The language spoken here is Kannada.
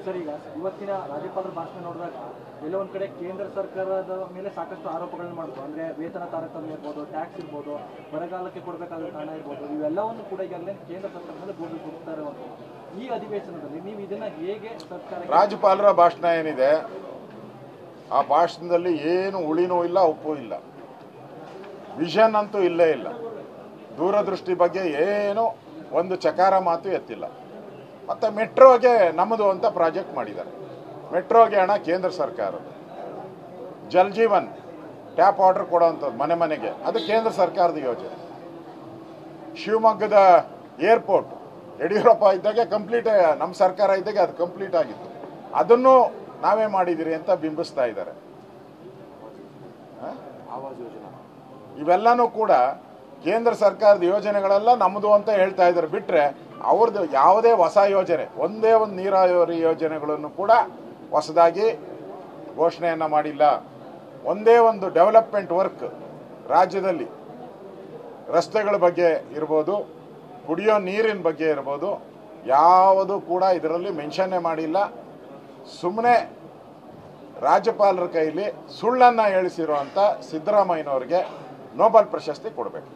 ಸರ್, ಈಗ ಇವತ್ತಿನ ರಾಜ್ಯಪಾಲರ ಭಾಷಣ ನೋಡಿದಾಗ ಎಲ್ಲ ಒಂದ್ ಕಡೆ ಕೇಂದ್ರ ಸರ್ಕಾರದ ಮೇಲೆ ಸಾಕಷ್ಟು ಆರೋಪಗಳನ್ನ ಮಾಡಿದ್ರು. ಅಂದ್ರೆ ವೇತನ ತಾರತಮ್ಯ ಇರ್ಬೋದು, ಟ್ಯಾಕ್ಸ್ ಇರ್ಬೋದು, ಬರಗಾಲಕ್ಕೆ ಕೊಡಬೇಕಾದ ಹಣ ಇರ್ಬೋದು, ಇವೆಲ್ಲವನ್ನು ಕೂಡ ಈಗಾಗಲೇ ಕೇಂದ್ರ ಸರ್ಕಾರದಿಂದ ಕೊಡ್ತಾ ಇರುವಂಥದ್ದು. ಈ ಅಧಿವೇಶನದಲ್ಲಿ ನೀವು ಇದನ್ನ ಹೇಗೆ ಸರ್ಕಾರ ರಾಜ್ಯಪಾಲರ ಭಾಷಣ ಏನಿದೆ ಆ ಭಾಷಣದಲ್ಲಿ ಏನು ಉಳಿನೂ ಇಲ್ಲ, ಉಪ್ಪು ಇಲ್ಲ, ವಿಷನ್ ಅಂತೂ ಇಲ್ಲೇ ಇಲ್ಲ. ದೂರದೃಷ್ಟಿ ಬಗ್ಗೆ ಏನು ಒಂದು ಚಕಾರ ಮಾತು ಎತ್ತಿಲ್ಲ. ಮತ್ತು ಮೆಟ್ರೋಗೆ ನಮ್ಮದು ಅಂತ ಪ್ರಾಜೆಕ್ಟ್ ಮಾಡಿದ್ದಾರೆ. ಮೆಟ್ರೋಗೆ ಹಣ ಕೇಂದ್ರ ಸರ್ಕಾರ. ಜಲ್ ಜೀವನ್ ಟ್ಯಾಪ್ ವಾಟರ್ ಕೊಡೋವಂಥದ್ದು ಮನೆ ಮನೆಗೆ, ಅದು ಕೇಂದ್ರ ಸರ್ಕಾರದ ಯೋಜನೆ. ಶಿವಮೊಗ್ಗದ ಏರ್ಪೋರ್ಟ್ ಯಡಿಯೂರಪ್ಪ ಇದ್ದಾಗ ಕಂಪ್ಲೀಟ್, ನಮ್ಮ ಸರ್ಕಾರ ಇದ್ದಾಗ ಅದು ಕಂಪ್ಲೀಟ್ ಆಗಿತ್ತು. ಅದನ್ನು ನಾವೇ ಮಾಡಿದಿರಿ ಅಂತ ಬಿಂಬಿಸ್ತಾ ಇದ್ದಾರೆ. ಇವೆಲ್ಲನೂ ಕೂಡ ಕೇಂದ್ರ ಸರ್ಕಾರದ ಯೋಜನೆಗಳೆಲ್ಲ ನಮ್ಮದು ಅಂತ ಹೇಳ್ತಾ ಇದ್ದಾರೆ. ಬಿಟ್ಟರೆ ಅವ್ರದ್ದು ಯಾವುದೇ ಹೊಸ ಯೋಜನೆ, ಒಂದೇ ಒಂದು ನೀರಾವರಿ ಯೋಜನೆಗಳನ್ನು ಕೂಡ ಹೊಸದಾಗಿ ಘೋಷಣೆಯನ್ನು ಮಾಡಿಲ್ಲ. ಒಂದೇ ಒಂದು ಡೆವಲಪ್ಮೆಂಟ್ ವರ್ಕ್ ರಾಜ್ಯದಲ್ಲಿ ರಸ್ತೆಗಳ ಬಗ್ಗೆ ಇರ್ಬೋದು, ಕುಡಿಯೋ ನೀರಿನ ಬಗ್ಗೆ ಇರ್ಬೋದು, ಯಾವುದು ಕೂಡ ಇದರಲ್ಲಿ ಮೆನ್ಷನ್ನೇ ಮಾಡಿಲ್ಲ. ಸುಮ್ಮನೆ ರಾಜ್ಯಪಾಲರ ಕೈಲಿ ಸುಳ್ಳನ್ನು ಹೇಳಿಸಿರುವಂಥ ಸಿದ್ದರಾಮಯ್ಯನವ್ರಿಗೆ ನೋಬೆಲ್ ಪ್ರಶಸ್ತಿ ಕೊಡಬೇಕು.